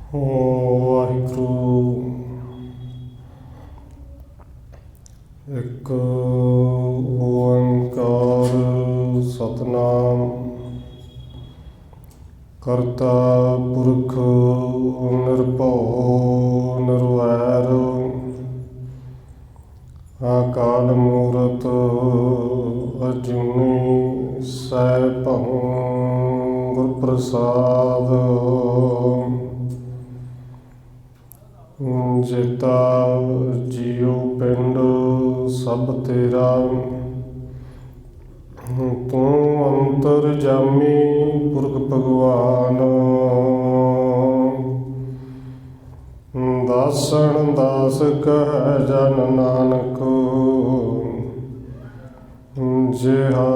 ਵਾਹਿਗੁਰੂ। ਇੱਕ ਓੰਕਾਰ ਸਤਿਨਾਮ ਕਰਤਾ ਪੁਰਖ ਨਿਰਭਉ ਨਿਰਵੈਰ ਅਕਾਲ ਮੂਰਤ ਅਜੂਨੀ ਸੈਭੰ ਗੁਰ ਪ੍ਰਸਾਦ। ਜੇਤਾ ਜੀਉ ਪਿੰਡ ਸਭ ਤੇਰਾ, ਤੂੰ ਅੰਤਰਜਾਮੀ ਪੁਰਖ ਭਗਵਾਨ। ਦਾਸਣ ਦਾਸ ਕਹਿ ਜਨ ਨਾਨਕ, ਜਿਹਾ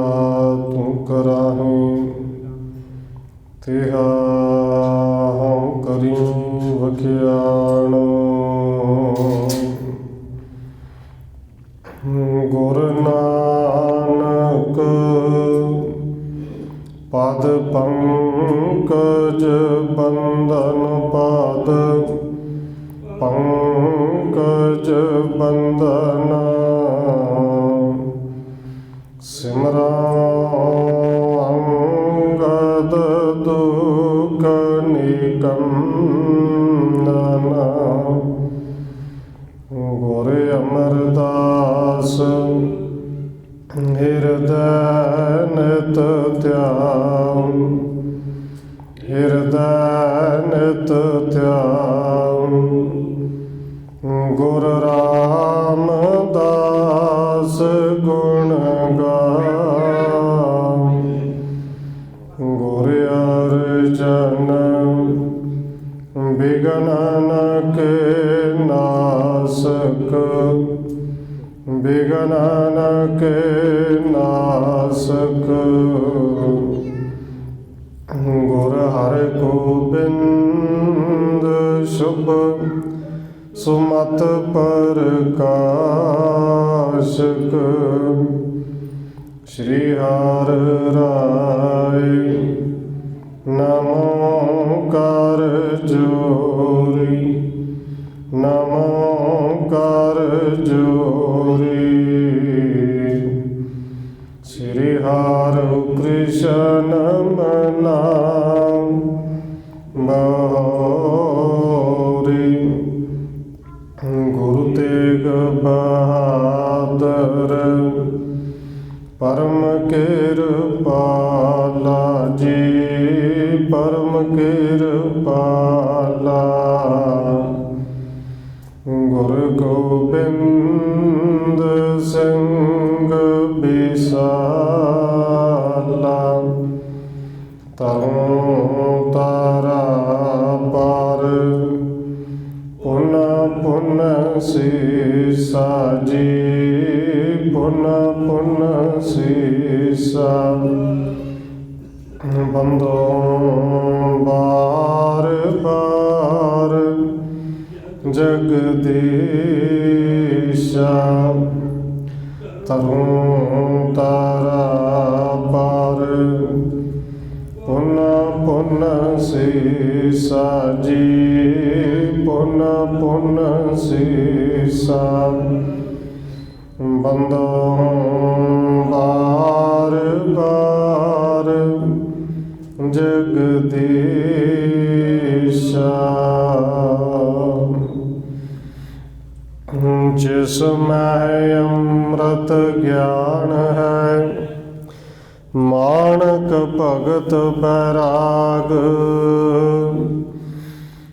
ਤੂੰ ਕਰਾਹੀਂ ਤਿਹਾ ਹਉ ਕਰੀ ਵਖਿਆਣ। ਗੁਰ ਨਾਨਕ ਪਦ ਪੰਕਜ ਬੰਧਨ, ਪਦ ਪੰਕਜ ਬੰਧਨ। ਸਿਮਰਉ ਅੰਗਦ ਦੁਖ ਨਿਕੰਦਨ। ਗੁਰ ਅਮਰਦਾਸ ਹਿਰਦੈ ਨਿਤ ਧਿਆਨ, ਹਿਰਦੈ ਨਿਤ ਧਿਆਨ। ਗੁਰ ਰਾਮਦਾਸ ਗੁਣ ਗਾਵ, ਗੁਰ ਅਰਜਨ ਬਿਘਨ ਕੇ ਨਾਸਕ, ਬਿਘਨ ਕੇ ਨਾਸਕ। ਗੁਰ ਹਰਗੋਬਿੰਦ ਸ਼ੁਭ ਸੁਮਤ ਪ੍ਰਕਾਸ਼ਕ। ਸ਼੍ਰੀ ਹਰਿ ਰਾਇ ਨਮੋ ਕਰ ਜੋਰੀ, ਨਮੋ ਕਰ ਜੋਰੀ। ਸ਼੍ਰੀ ਹਰਿ ਕ੍ਰਿਸ਼ਨ ਨਾਮ ਬਹੋਰੀ। ਗੁਰੂ ਤੇਗ ਬਹਾਦਰ ਪਰਮ ਕਿਰਪਾਲਾ ਜੀ, ਪਰਮ ਕਿਰਪਾਲਾ। ਗੁਰੂ ਗੋਬਿੰਦ ਸਿੰਘ ਬਿਸਾਲਾ, ਤਰੁ ਤਾਰਾ ਪਰ ਪੁਨ ਪੁਨ ਸੀਸਾ ਜੀ, ਪੁਨ ਪੁਨ ਸੀਸਾ। ਬੰਦੋ ਬਾਰ ਬਾਰ ਜਗਦੀਸ਼ਾ, ਤਰੁ ਤਾਰਾ ਪਰ ਪੁਨ ਪੁਨ ਸੀਸਾ ਜੀ, ਪੁਨ ਪੁਨ ਸੀਸਾ। ਬੰਦੋ ਬਾਰ ਬਾਰ ਜਗਦੀਸ਼ਾ। ਜਿਸ ਮੈਂ ਅੰਮ੍ਰਿਤ ਗਿਆਨ ਹੈ, ਮਾਣਕ ਭਗਤ ਬੈਰਾਗ।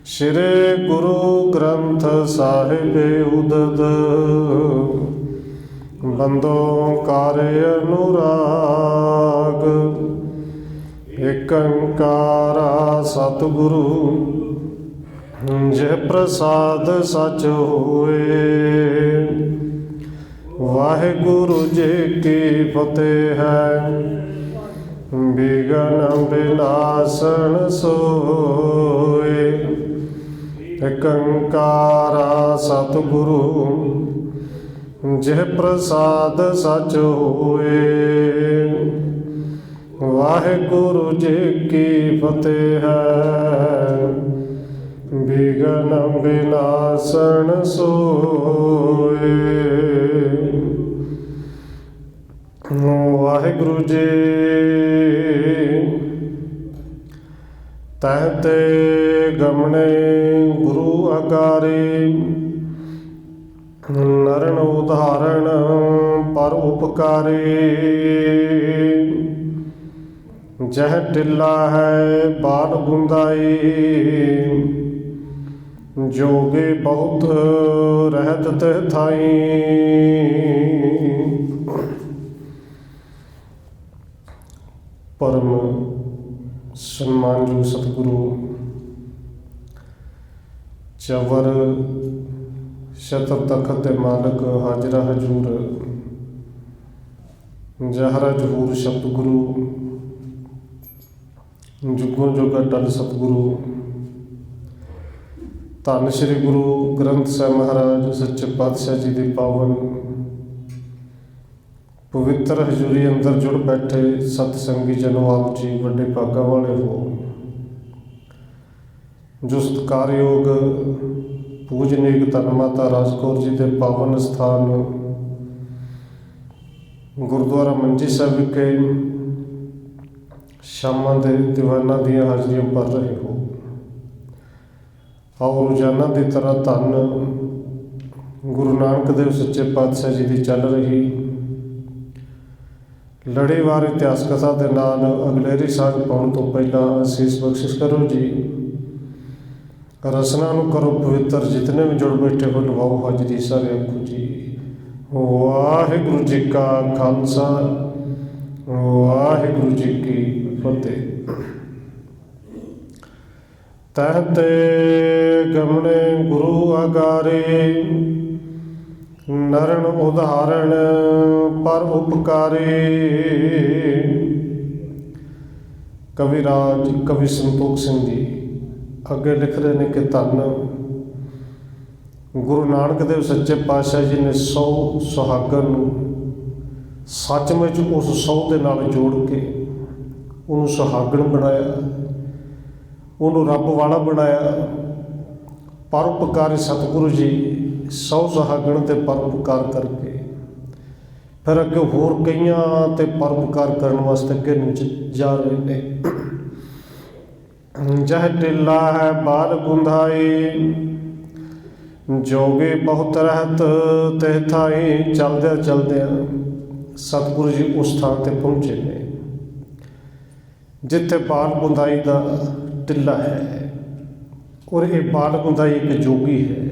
ਸ਼੍ਰੀ ਗੁਰੂ ਗ੍ਰੰਥ ਸਾਹਿਬ ਉਦਦ, ਬੰਦੋ ਕਰ ਅਨੁਰਾਗ। ਏਕ ਓੰਕਾਰਾ ਸਤਿਗੁਰੂ ਜੇ ਪ੍ਰਸਾਦ ਸਚ ਹੋਏ। ਵਾਹਿਗੁਰੂ ਜੀ ਕੀ ਫਤਿਹ ਹੈ, ਬਿਘਨ ਬਿਨਾਸਨ ਸੋਏ। ਏਕ ਓੰਕਾਰਾ ਸਤਿਗੁਰੂ ਜੇ ਪ੍ਰਸਾਦ ਸਚ ਹੋਏ। ਵਾਹਿਗੁਰੂ ਜੀ ਕੀ ਫਤਿਹ ਹੈ। जन्म विनाशन सोए। वाहिगुरु जी तहते गमने गुरु आकारी, नरण उदाहरण पर उपकारी। जह टिल्ला है बाल गुंदाई, जोगे बहुत रहत तह थाई। परम सम्मानजोग सतगुरु चवर शतर तखत दे मालक हाजरा हजूर जहरा जहूर शब्द गुरु जुगों जुगा टल सतगुरु धन श्री गुरु ग्रंथ साहिब महाराज सच्चे पातशाह जी की पावन पवित्र हजूरी अंदर जुड़ बैठे सतसंगी जनों, आप जी वड्डे भागा वाले हो। जो सत्कारयोग पूजनीक धन माता राजकौर जी के पावन स्थान गुरुद्वारा मंजी साहिब विखे शामां दे दीवाना दियां हाजरियां भर रहे हो। आओ रोजाना की तरह धन गुरु नानक देव सच्चे पातशाह जी की चल रही लड़ीवार इतिहास कथा के नाल अगलेरी साझ पाउण तो पहला असीस बख्शिश करो जी। रसना नूं करो पवित्र, जितने भी जुड़ बैठे हो लवाओ हाजरी सारे आखो जी। वाहिगुरु जी का खालसा, वाहिगुरु जी की फतेह। तहते गमने गुरु आगारे, नरण उदाहरण पर उपकारी। कविराज कवि संतोख सिंह जी अगे लिख रहे हैं कि धन गुरु नानक देव सच्चे पातशाह जी ने 100 सुहागन सचमुच उस 100 के नाल जोड़ के उन्होंने सुहागन बनाया, उन्होंने रब वाला बनाया। परोपकारी सतगुरु जी 100 सुहागन ते परोपकार करके फिर अगे होर कई ते परोपकार करने वास्ते अगे जा रहे हैं। जह टिल्ला है बाल गुंधाई, जोगे बहुत रहत ते थाई। चलदे चलदे सतगुरु जी उस स्थान ते पहुँचे ने जिथे बाल गुंधाई का टिल्ला है। और ये बाल गुंधाई एक जोगी है,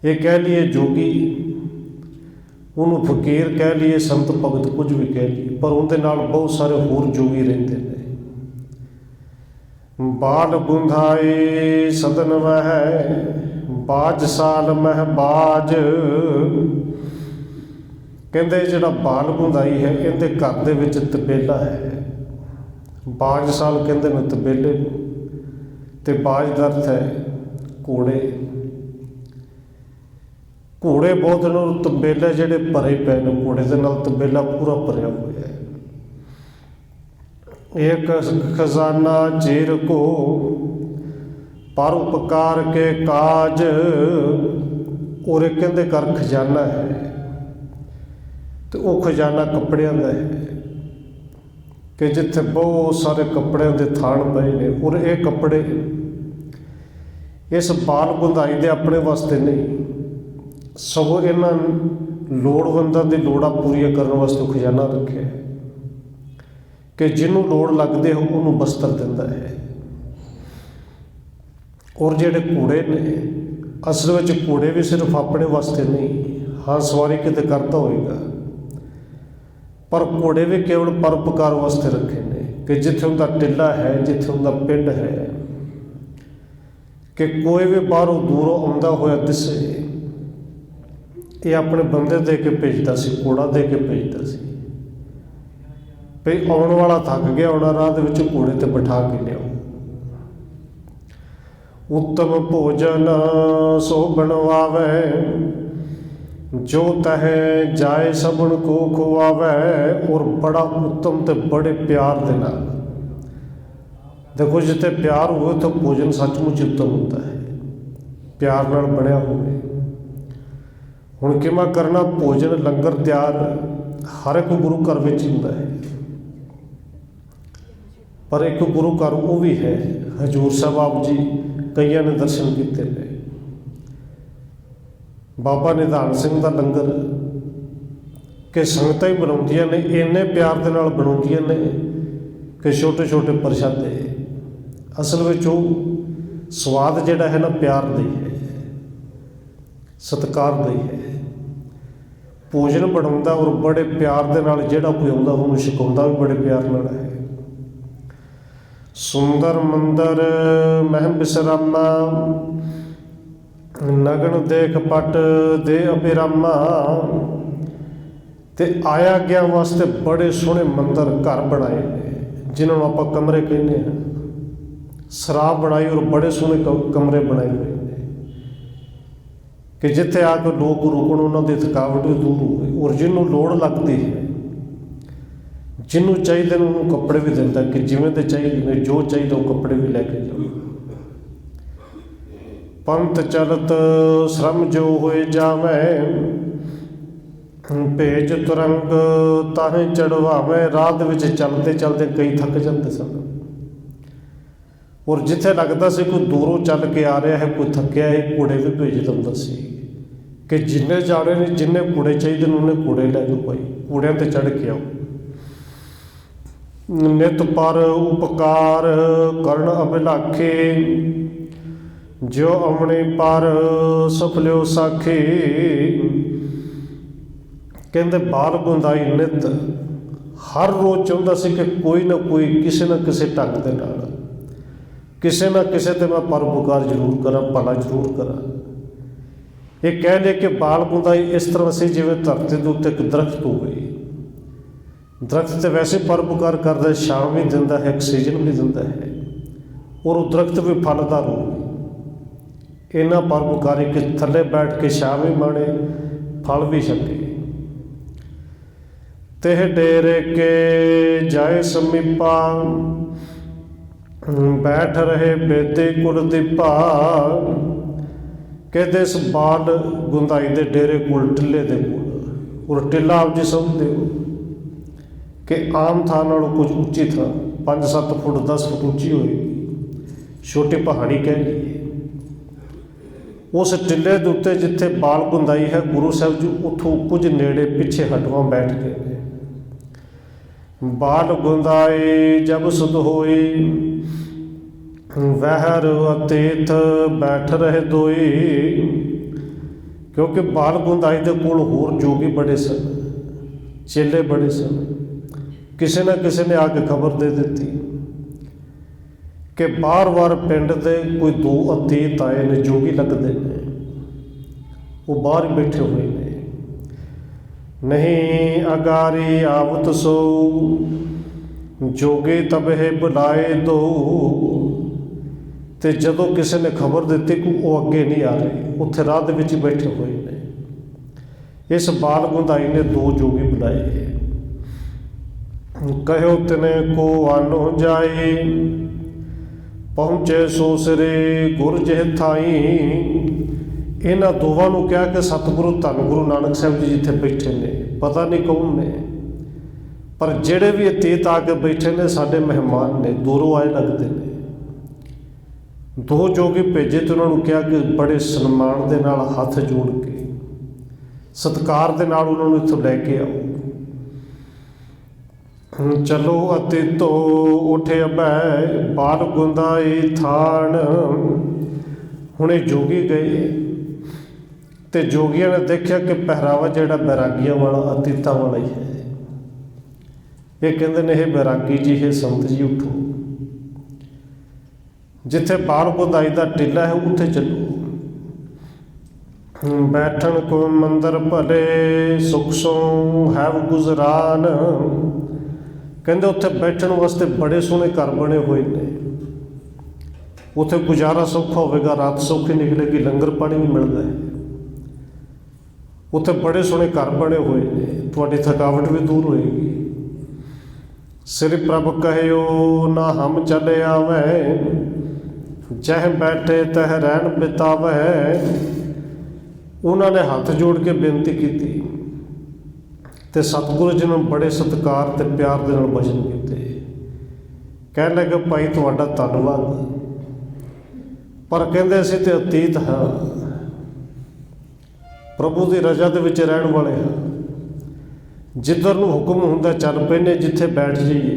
ये कह लिए जोगी, उन्होंने फकीर कह लिए, संत भगत कुछ भी कह लिए, पर उनके नाल बहुत सारे होर जोगी रहते हैं। बाल गुंधाई सदन वह बाज साल मह बाज, कहते जिहड़ा बाल गुंधाई है इहदे घर दे विच तबेला है। बाज साल कहते ने तबेले ते बाज का अर्थ है घोड़े। घोड़े बहुत ने तबेले जिहड़े भरे पे ने, घोड़े दे नाल तबेला पूरा भरिया हुआ है। एक खजाना चीर को परोपकार के काज, और एक कहते घर खजाना है तो वह खजाना कपड़िया का है कि जिथे बहुत सारे कपड़े के थान पए ने। और ये कपड़े इस बाल गुंधाई दे अपने वास्ते नहीं, सगों इन्हां लोड़वंदां दी लोड़ां पूरीआं करन वास्ते खजाना रखे है कि जिन्हों लोड़ लगदे हो उन्होंने बस्तर दिंदा है। और जिहड़े घोड़े ने असल में घोड़े भी सिर्फ अपने वास्ते नहीं, हाँ सवारी किते करता होएगा, पर घोड़े भी केवल परोपकार वास्ते रखे ने कि जिथे उनका टिल्ला है, जिथे उनका पिंड है, कि कोई भी बाहरों दूरों आउंदा होया दिसे ये अपने बंदे दे के भेजता सी, घोड़ा दे के भेजता सी भई आउण वाला थक गया होना, राह दे विच घोड़े ते बिठा के लियाओ। उत्तम भोजन सो बनवावे, जो तह जाए सबन को खुआवे। और बड़ा उत्तम ते बड़े प्यार दे नाल देखो जिथे प्यार होवे तो भोजन सचमुच उत्तम होता है, प्यार नाल बनया होवे। हुण किवें करना, भोजन लंगर तैयार हर एक गुरु घर विच हुंदा है, पर एक गुरु घर वो भी है हजूर साहब आप जी कईयां ने दर्शन किए ने। बाबा निधान सिंह का लंगर कि संगतां ही बनाउंदियां ने, इन्ने प्यार दे नाल बनाउंदियां ने कि छोटे छोटे प्रशादे असल में वो स्वाद जिहड़ा है ना प्यार दा ही है, सत्कार दा ही है। भोजन बनाउंदा और बड़े प्यार दे नाल जिहड़ा कोई आउंदा उहनूं छकाउंदा भी बड़े प्यार नाल है। सुंदर मंदर मह बिसरामा, नगन देख पट दे अभिरामा। ते आया गया वास्ते बड़े सोहने मंदिर घर बनाए ने, जिन्होंने आप कमरे कहने हैं। सराब बनाई और बड़े सोहने कमरे बनाए हुए हैं कि जिथे आके लोग रुकण, उन्होंने थकावट भी दूर हो। और जिन्हों लोड़ लगती है, जिन्हों चाहिए उन्होंने कपड़े भी दिता कि जिमें तो चाहिए जो चाहिए वो कपड़े भी लैके जाओ। पंथ चलत श्रम जो होए जावे, भेज तुरंग ताहे चढ़वावे। रात विच चलते चलते कई थक जाते सन, और जिथे लगता से कोई दूरों चल के आ रहा है, कोई थकिया है, घोड़े भी भेज दिंदा सी कि जिन्ने जाने ने, जिन्ने घोड़े चाहिए उन्हें घोड़े लै जाओ भाई, घोड़ियां ते चढ़ के आओ। नित पर उपकार करण अभिलाखे, जो अमने पर सफलियो साखे। कहते बाल गुंदाई नित हर रोज़ चाहता सी कि कोई ना कोई किसी न किसी ढंग के नाल किसी न किसी ते मैं परोपकार जरूर करा, भला जरूर करा। ये कह ले कि बाल गुंदाई इस तरह से जिवें धरती के उत्ते एक दरख्त हो गई। दरख्त तो वैसे परोपकार करता है, छां भी दिंदा है, ऑक्सीजन भी दिंदा है, और वो दरख्त भी फलदार हो गई। इन्ना परोपकारी कि थले बैठ के छां भी माणे, फल भी छके। तेह डेरे के जाए समीपा, बैठ रहे बेदे कुलदीपा। कहते इस बाल गुंदाई दे डेरे कोल, टिले दे कोल, और टिला आप जी समझते हो कि आम थां नालों कुछ उच्ची था, 5-7 फुट 10 फुट उच्ची होएगी, छोटी पहाड़ी कह लीए। उस टिले के उत्ते जिथे बाल गुंदाई है, गुरु साहब जी उथों कुछ नेड़े पिछे हटवां बैठ गए। बाल गुंदाई जब सुध होई, वहर अतीत बैठ रहे दोई। क्योंकि बाल गुंदाई दे कोल होर जोगी बड़े सन, चेले बड़े सन। किसी न किसी ने आके खबर दे दी कि बार बार पिंड दे कोई 2 अतीत आए ने, जोगी लगते हैं, वो बाहर बैठे हुए ने। नहीं अगारी आवत सो, जोगी तब है बुलाए दो। तो जदों किसी ने खबर दी कि वो अगे नहीं आ रहे, उत्थे राह दे विच बैठे हुए ने। इस बाल गुंदाई ने 2 जोगी बुलाए। कहो तने को आनो जाए, पहुँचे सोसरे गुर जेह थाई। इन्हां दोवां नूं कहा कि सतगुरु धन गुरु नानक साहब जी जिथे बैठे ने, पता नहीं कौन ने, पर जेड़े भी अतीत आके बैठे ने साडे मेहमान ने, दूरों आए लगते ने। 2 जोगी भेजे तो उन्होंने कहा कि बड़े सन्मान दे नाल हथ जोड़ के सत्कार दे नाल उन्होंने इत्थों लैके आओ। चलो अतीतो उठे अबै, बाल गुंदाई थान। हुणे जोगी गए तो जोगियां ने देखा कि पहरावा जिहड़ा बैरागियां वाला, अतीतां वाला ही है। ये कहते ने, हे बैरागी जी, हे संत जी, उठो। जिथे बाल गुंदाई का टिला है उत्थे चलो। बैठन को मंदिर भले, सुख सो है गुजरान। कहते उत्थे बैठन वास्ते बड़े सोहने घर बने हुए ने, उत्थे गुजारा सौखा होगा, रात सौखी निकलेगी, लंगर पानी भी मिलता है। उत्थे बड़े सोहने घर बने हुए ने, तुहाडी थकावट भी दूर होएगी। श्री प्रभ कहियो ना हम चले आवे, जह बैठे तह रहन बितावे। उन्होंने हाथ जोड़ के बेनती की ते सतगुरु जी ने बड़े सत्कार ते प्यार दे नाल वचन कीते। कहण लगे भाई तुहाडा धन्नवाद, पर कहंदे असीं ते अतीत हाँ, प्रभु की रजा दे विच रहण वाले हाँ। जिधर नूं हुक्म हुंदा चल पैने, जिथे बैठ जाइए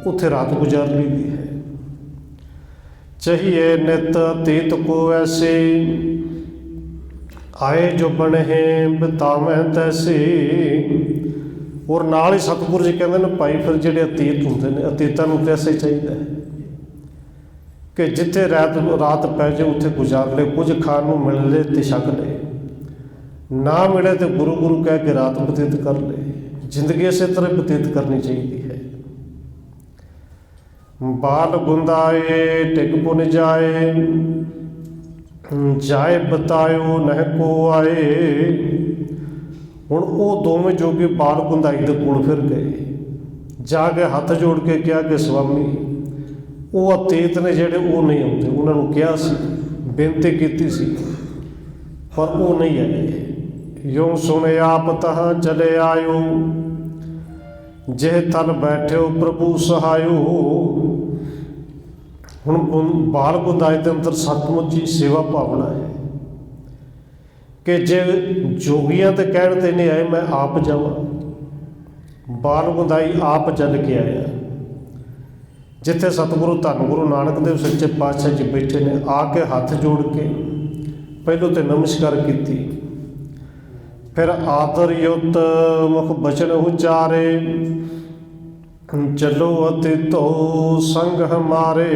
उत्थे रात गुजार लईदी है। चाहिए नित अतीत को ऐसे, आए जो बने हैं बितावें तैसे। और नाल ही सतगुरु जी कहते हैं भाई फिर जिहड़े अतीत हुंदे ने, अतीतां नूं ते ऐसे चाहिए कि जिथे रात पै जाए उत्थे गुजार ले। कुछ खाण नूं मिल ले ते छक ले, ना मिले तो गुरु गुरु कह के रात बतीत कर ले। जिंदगी इस तरह बतीत करनी चाहिए है। बाल गुंदाए टिक पुन जाए, जाए बतायो नह को आए। हुण वो दोवें जोगी बाल गुंदाई दे कोल फिर गए, जाके हाथ जोड़ के कहा कि स्वामी वो अतीत ने जेडे वो नहीं आते। उन्होंने कहा सी, बेनती की सी, पर वो नहीं आए। यूं सुने आप तहां चले आयो, जेह तन बैठे प्रभु सहायो। हुण बाल गुंदाई के अंदर सचमुच ही सेवा भावना है कि जे जोगियां तो कहण ते नहीं आए, मैं आप जावां। बाल गुंदाई आप चल के आया, जिथे सतगुरु धन गुरु नानक देव सच्चे पातशाह जी बैठे ने। आके हाथ जोड़ के पहलों तो नमस्कार की, फिर आदर युत मुख बचन उचारे। चलो अतीतो संग हमारे।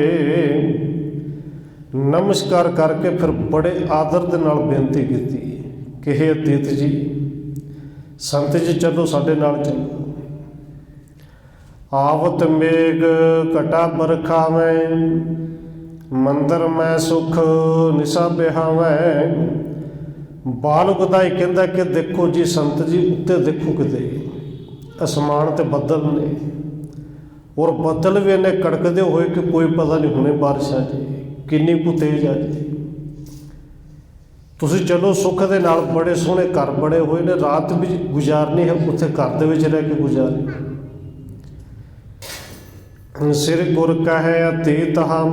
नमस्कार करके फिर बड़े आदर दे नाल बेनती की कि हे अतीत जी, संत जी चलो साडे नाल चलो। आवत मेघ कटा बरखावें, मंदिर मैं सुख निशा बिहावें। बाल गुंदाई कहंदा कि देखो जी संत जी, उत्ते देखो किते आसमान ते बदल ने, और बदल भी इन्ने कड़कदे हुए कि कोई पता नहीं हुणे बारिश आ जाए, किन्नी कु तेज आ जाए। तुसीं चलो सुख दे नाल, बड़े सोहणे घर बड़े हुए ने, रात भी गुजारनी है उत्थे घर दे विच रह के गुजारनी। सिर गुर कहे अतीत हम,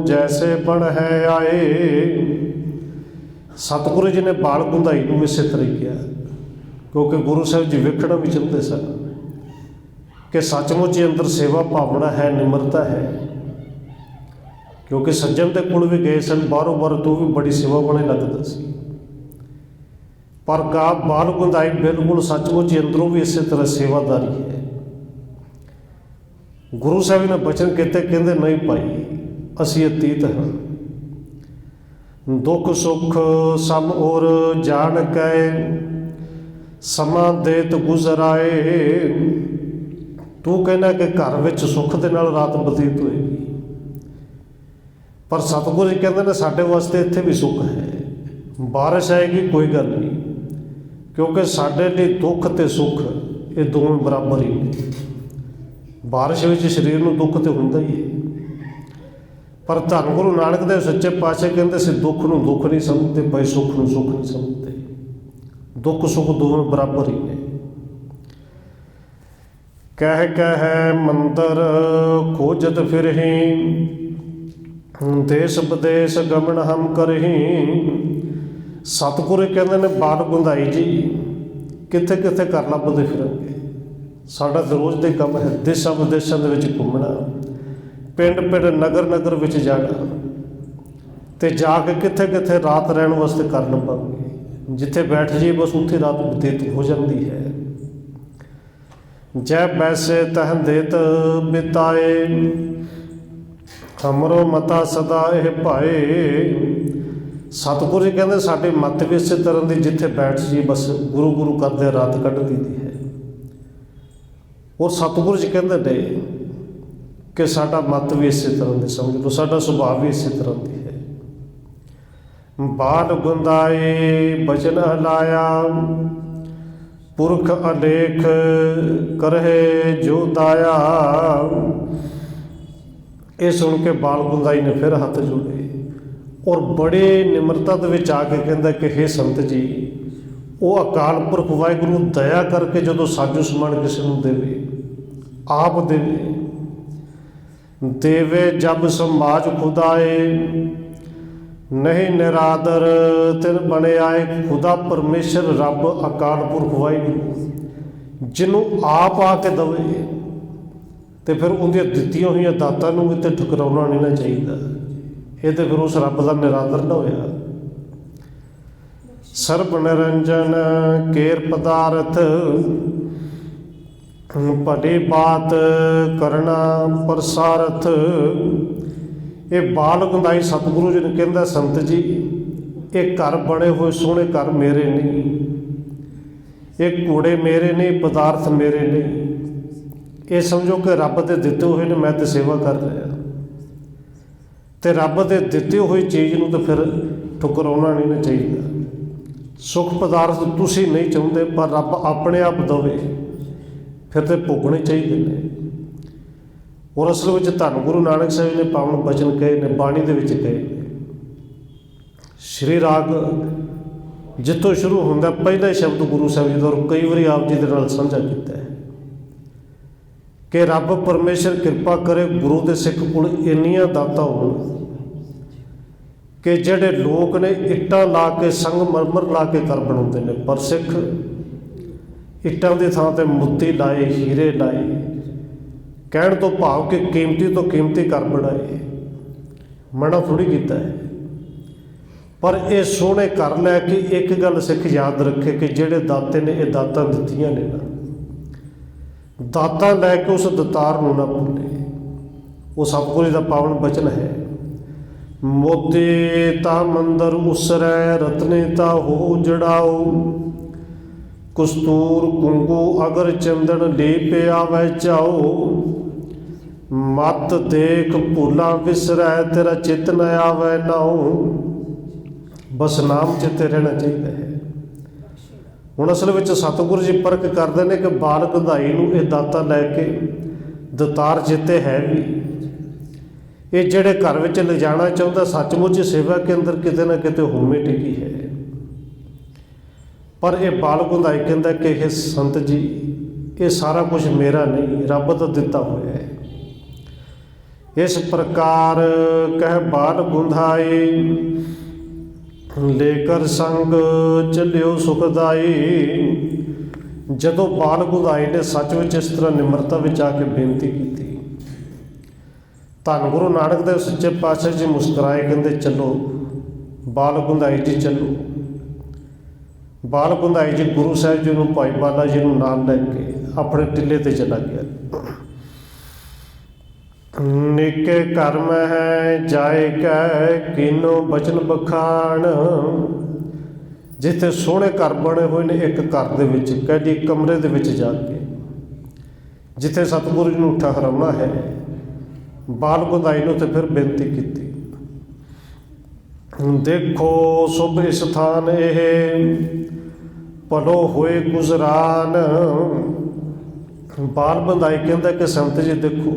जैसे बण है आए। सतगुरु जी ने बाल गुंदाई नूं इसे तरह किया, क्योंकि गुरु साहब जी वेखना भी चाहते सन कि सचमुच ही अंदर सेवा भावना है, निमरता है। क्योंकि सज्जन के कोल भी गए सन, बारों बार तो भी बड़ी सेवा वाले लगता सी, पर का बाल गुंदाई बिल्कुल सचमुच ही अंदरों भी इस तरह सेवादारी है। गुरु साहब ने बचन किते, कहते नहीं भाई असी अतीत हाँ। दुख सुख सब और जान कै, समा देत गुजराए। तू कहना कि घर विच सुख दे नाल रात बतीत होएगी, पर सतगुरु जी कहते हैं साडे वास्ते इत्थे भी सुख है। बारिश आएगी कोई गल नहीं, क्योंकि साडे लिए दुख ते सुख ये दोवें बराबर ही ने। बारिश विच शरीर नूं दुख तो हुंदा ही है, पर धन गुरु नानक देव सच्चे पातशाह कहते असीं दुख नूं दुख नहीं समझते, भाई सुख नूं सुख नहीं समझते। दुख सुख दोवें बराबर ही ने। कह कह मंतर खोजत फिरहीं, देश विदेश गमन हम करहीं। सतगुरु कहते ने बाल गुंदाई जी किथे किथे कर लभदे फिरांगे। साडा रोज़ दे काम है देशां विदेशां दे विच घुमना, पिंड पिंड नगर नगर विच जाना, ते जाके किथे किथे रात रहन वास्ते कर लभांगे। जिथे बैठ जाइए बस उत्थे रात बतीत हो जाती है। जै पैसे तह देत बिताए, हमरो मता सदा यह पाए। सतगुरु जी कहते साडी मत भी इस तरह की, जिथे बैठ जाइए बस गुरु गुरु करते रात कढ़ दी है। और सतगुरु जी कहते ने कि साडा मत भी इस तरह की, समझ लो साडा सुभाव भी इस तरह की है। बाल गुंदाए बचन हलाया, पुरख अलेख करहे जो दाया। ये सुन के बाल गुंदाई ने फिर हथ जोड़े और बड़े निमरता दे विच आके कहंदा कि हे संत जी, वो अकाल पुरख वाहिगुरू दया करके जो साजो समान किसी नूं देवे, आप देवे। देवे जब समाज खुदाए, नहीं निरादर तिन बने आए। खुदा परमेश्वर रब अकाल पुरख वाहिगुरू जिन्हों आप आके दवे तो फिर उनकी दित्तियां हुई दातां नूं भी तो ठुकराउणा नहीं ना चाहिए। ये तो फिर उस रब का निरादर ना होया। सर्ब निरंजन केर पदार्थ, भली बात करना प्रसारथ। ये बाल गुंदाई सतगुरु जी ने कहंदा संत जी, ये घर बने हुए सोहने घर मेरे नहीं, ये घोड़े मेरे नहीं, पदार्थ मेरे नहीं। ये समझो कि रब दे दिते हुए ने, मैं तो सेवा कर रहा तो रब दे दिते हुई चीज़ नूं तो फिर ठुकराउणा नहीं ना चाहिए। सुख पदार्थ तुसीं नहीं चाहुंदे पर रब अपने आप दवे, फिर तो भोगने चाहिए ने। और असल में धन गुरु नानक साहिब ने पावन बचन कहे ने, बाणी दे विच कहे ने। श्री राग जितों शुरू होंदा पहला शब्द गुरु साहिब जी दा, और कई बार आप जी दे नाल साझा कीता है कि रब परमेश्वर कृपा करे गुरु दे सिख कोल इन्नियां दातां होण कि जिहड़े लोग ने इट्टां ला के संगमरमर ला के घर बनाउंदे ने, पर सिख इट्टां दी थां ते मोती लाए, हीरे लाए। कहण तो भाव कि कीमती तो कीमती घर बनाए, मना थोड़ी कीता है। पर ये सोहने घर लैके एक गल सिख याद रखे कि जिहड़े दाते ने ये दातां दित्तियां ने ना, दातां लैके उस दतार नूं ना भुल्ले। वो सतगुरू दा पावन बचन है, मोती ता मंदर उसरै रत्ने ता हो जड़ाओ। कस्तूर कुंगू अगर चंदन लीप आवे चाओ। मत देख भूला विसरै तेरा चित न आवे नाओ। बस नाम चिते रहना चाहिए है। हुण असल में सतगुरु जी परख करते हैं कि बाल गंधाई नूं ये दाता लैके दतार चिते है भी, ये जिहड़े घर विच ले जाना चाहुंदा सचमुच सेवा के अंदर किते ना किते होमे टिकी है। पर यह बाल गुंधाई कहता कि हे संत जी, ये सारा कुछ मेरा नहीं, रब दा दिता हुआ है। इस प्रकार कह बाल गुंधाई, लेकर संग चलियो सुखदाई। जदों बाल गुंधाई ने सच विच इस तरह निमरता विच आके बेनती की, धन गुरु नानक देव सच्चे पातशाह जी मुस्कुराए, कहते चलो बाल गुंधाई जी चलो। बाल गुंधाई जी गुरु साहिब जी नूं भाई बाला जी नूं नाल लैके अपने टिले ते चला गया। निके घर में है जाए कै किनो बचन बखान। जिथे सोहने घर बने हुए ने एक घर दे विच कहली कमरे दे विच जाके जिथे सतगुरु जी नूं ठहराउणा है, बाल गुंधाई नूं ते फिर बेनती की, देखो शुभ स्थान यह भलो होए गुजरान। बाल बंधाई कहता कि संत जी देखो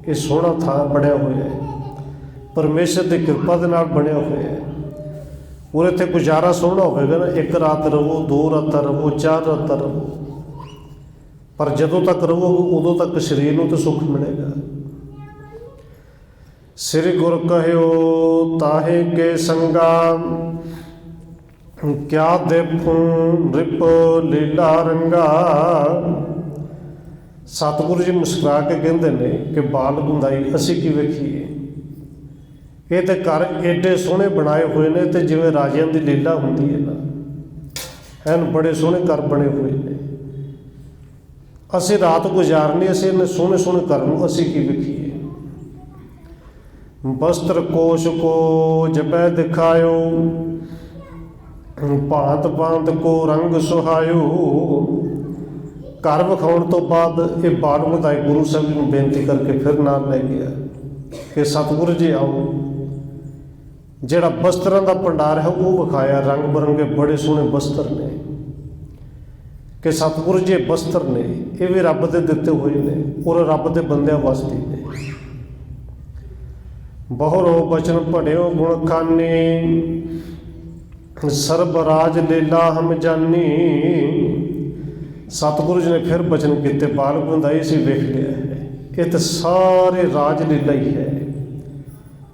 ये सोहना थां बनया हुआ है, परमेश्वर की कृपा दे नाल बनया हुआ है। और इत्थे गुजारा सोहना होगा ना, एक रात रहो, 2 रातां रहो, 4 रातां रहो, पर जदों तक रहो उदों तक शरीर नूं तो सुख मिलेगा। श्री गुर कहियो ताहे के संगा, क्या देखूं नृप लीला रंगा। सतगुरु जी मुस्कुरा के कहते हैं कि बाल गुंधाई असी की वेखीए, ये तो घर एडे सोहने बनाए हुए ने, तो जिवें राजियां दी लीला हुंदी है ना, एन बड़े सोहने घर बने हुए ने। असी रात गुजारनी, असी इन्ने सोहने सोहने घर नूं असी की वेखीए। वस्त्र कोश को जबै दिखायो, भांत भांत को रंग सुहायो। घर विखाउण तो बाद ये बाल गुंधाई गुरु साहिब नूं बेनती करके फिर नाल लै गया कि सतगुरु जी आओ। जिहड़ा वस्त्रां दा भंडार है वो विखाया, रंग बरंगे बड़े सोहने वस्त्र ने। कि सतगुरु जी वस्त्र ने ये भी रब के दिते हुए ने और रब के बंदियां वास्ते ने। बहुरो बचन पढ़ियो गुण खाने, सर्वराज लीला हम जानी। सतगुरु जी ने फिर बचन किते, बाल गुंदाई से वेख लिया है, ये तो सारे राज लीला ही है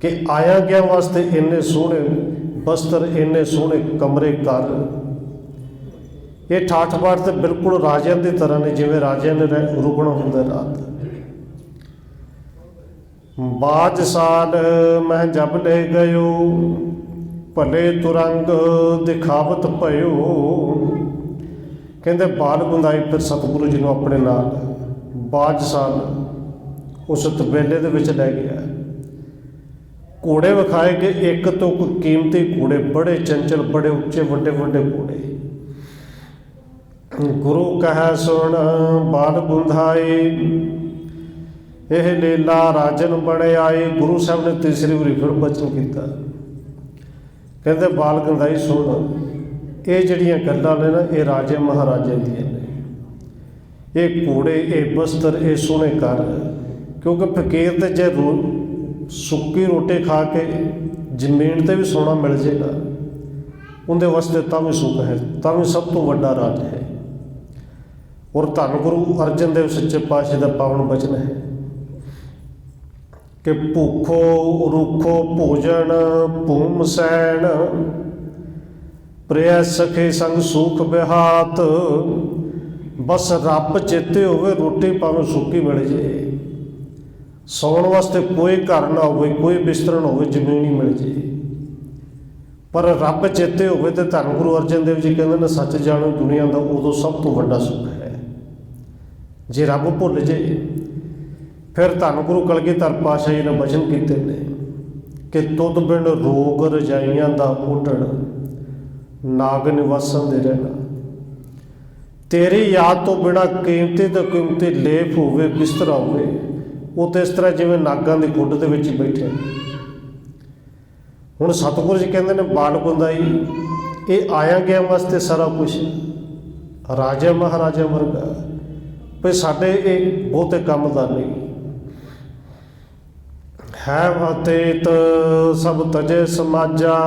कि आया गया वास्ते इन्ने सोहने वस्त्र, इन्ने सोहने कमरे घर, ये ठाठ बाट तो बिल्कुल राजियां की तरह ने, जिवें राजियां ने रुकना होंदा रात। बाज साल मैं जब ले गयो, भले तुरंग दिखावत पयो। कहते बाल गुंदाई फिर सतगुरु जी को अपने नाल बाज साल उस तबेले दे विच लै गया। घोड़े विखाए गए, एक तो कीमती घोड़े, बड़े चंचल, बड़े उच्चे, वड्डे वड्डे घोड़े। गुरु कह सुन बाल गुंधाई, यह लीला राजन बड़े आए। गुरु साहब ने तीसरी बारी फिर बचन किया, कहते बाल गुंधाई सुन, ये जड़ियाँ गल्लां ने ना ये राजे महाराजे दियां ने। ये घोड़े, ये वस्त्र, ये सोहने घर, क्योंकि फकीर तो जे सुक्की रोटी खा के जमीन ते भी सोना मिल जाएगा, उनके वास्ते तां भी सुख है, तां भी सब तो वड्डा राज है। और धन गुरु अर्जन देव सच्चे पातशाह का पावन वचन है कि भूखो रूखो भोजन भूम सैन, प्रिय सखे संग सुख बिहात। बस रब चेते होवे, रोटी भावें सुक्की मिल जाए, सौण वास्ते कोई घर ना हो, कोई बिस्तर ना हो, जमीन ही मिल जाए, पर रब चेते होवे तो धन गुरु अर्जन देव जी कहते हैं सच जानो दुनिया का उदों सब तो वड्डा सुख है। जे रब भुल जाए, फिर धन गुरु कलगीधर पातशाह जी ने वचन किए ने कि तुद बिन रोग रजाइयां दा उडण, नाग निवासन दे रहना। तेरी याद तो बिना कीमती तो कीमती लेप होवे, बिस्तरा होवे, वो तो इस तरह जिवें नागां दी खुड दे विच बैठे। हुण सतगुरु जी कहते हैं बाल गुंदाई, ये आया गया वास्ते सारा कुछ राजा महाराजा वर्गा, भाई साडे ये बहुते काम दा नहीं है। अतीत सब तजे समाजा,